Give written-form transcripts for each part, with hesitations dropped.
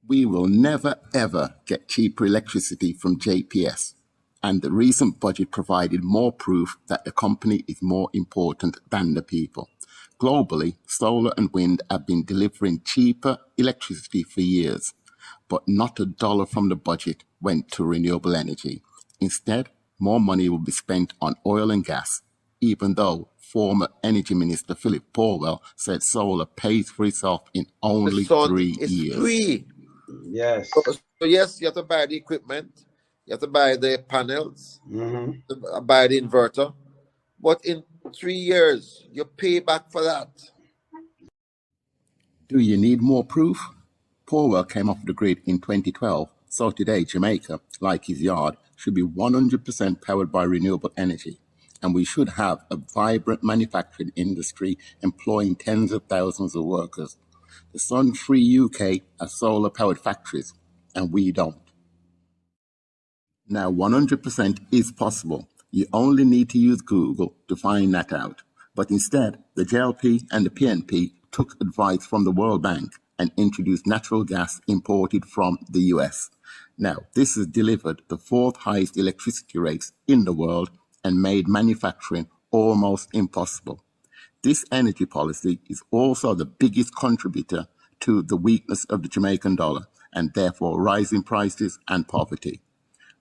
We will never ever get cheaper electricity from JPS, and the recent budget provided more proof that the company is more important than the people. Globally, solar and wind have been delivering cheaper electricity for years, but not a dollar from the budget went to renewable energy. Instead, more money will be spent on oil and gas, even though former Energy Minister Philip Powell said solar pays for itself in only 3 years. Free. Yes. So yes, you have to buy the equipment, you have to buy the panels, to buy the inverter, but in 3 years, you pay back for that. Do you need more proof? Powell came off the grid in 2012, so today Jamaica, like his yard, should be 100% powered by renewable energy, and we should have a vibrant manufacturing industry employing tens of thousands of workers. The Sun-free UK has solar-powered factories, and we don't. Now 100% is possible. You only need to use Google to find that out. But instead, the JLP and the PNP took advice from the World Bank and introduced natural gas imported from the US. Now, this has delivered the 4th highest electricity rates in the world and made manufacturing almost impossible. This energy policy is also the biggest contributor to the weakness of the Jamaican dollar and therefore rising prices and poverty.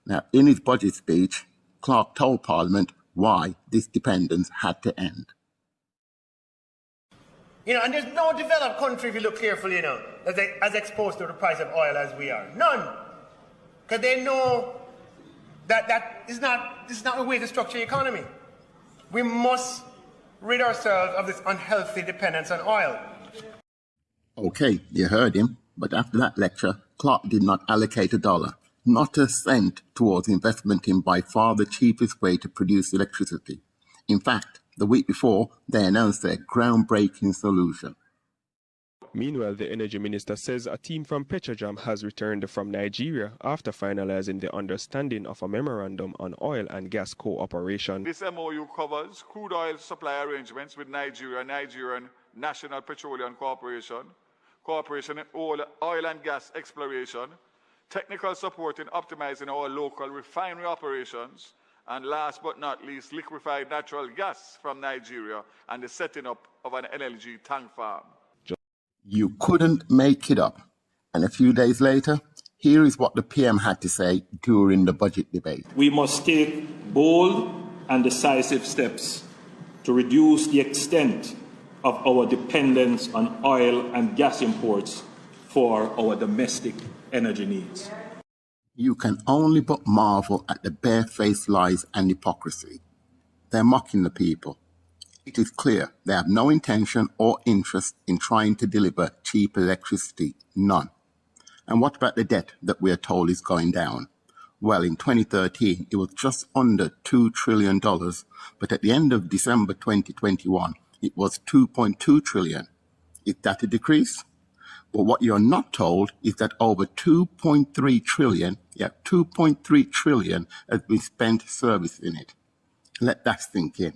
Now, in his budget speech, Clarke told Parliament why this dependence had to end. You know, and there's no developed country, if you look carefully, you know, that's as exposed to the price of oil as we are. None. Because they know that this is not a way to structure the economy. We must rid ourselves of this unhealthy dependence on oil. Okay, you heard him, but after that lecture, Clarke did not allocate a dollar, not a cent towards investment in by far the cheapest way to produce electricity. In fact, the week before, they announced their groundbreaking solution. Meanwhile, the energy minister says a team from Petrojam has returned from Nigeria after finalizing the understanding of a memorandum on oil and gas cooperation. This MOU covers crude oil supply arrangements with Nigeria, Nigerian National Petroleum Corporation, cooperation in oil and gas exploration, technical support in optimizing our local refinery operations, and last but not least, liquefied natural gas from Nigeria and the setting up of an LNG tank farm. You couldn't make it up. And a few days later, here is what the PM had to say during the budget debate. We must take bold and decisive steps to reduce the extent of our dependence on oil and gas imports for our domestic energy needs. You can only but marvel at the barefaced lies and hypocrisy. They're mocking the people. It is clear they have no intention or interest in trying to deliver cheap electricity, none. And what about the debt that we are told is going down? Well, in 2013, it was just under $2 trillion, but at the end of December 2021, it was $2.2 trillion. Is that a decrease? But what you're not told is that over 2.3 trillion has been spent servicing it. Let that sink in.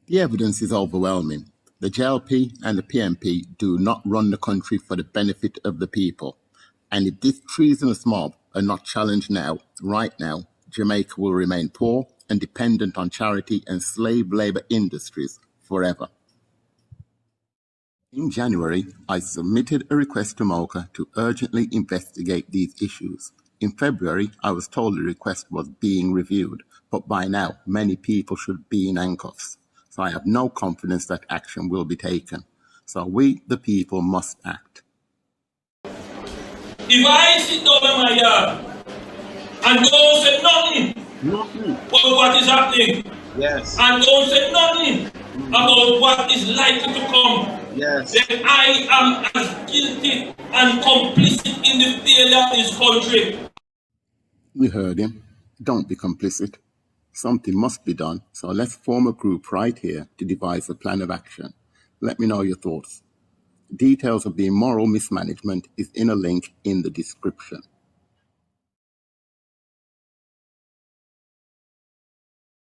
The evidence is overwhelming. The JLP and the PNP do not run the country for the benefit of the people. And if this treasonous mob are not challenged now, right now, Jamaica will remain poor and dependent on charity and slave labor industries forever. In January, I submitted a request to MOCA to urgently investigate these issues. In February, I was told the request was being reviewed, but by now, many people should be in handcuffs. So I have no confidence that action will be taken. So we, the people, must act. If I sit down in my yard and don't say nothing about what is happening, Yes. and don't say nothing about what is likely to come, Yes. then I am as guilty and complicit in the failure of this country. We heard him. Don't be complicit. Something must be done, so let's form a group right here to devise a plan of action. Let me know your thoughts. Details of the immoral mismanagement is in a link in the description.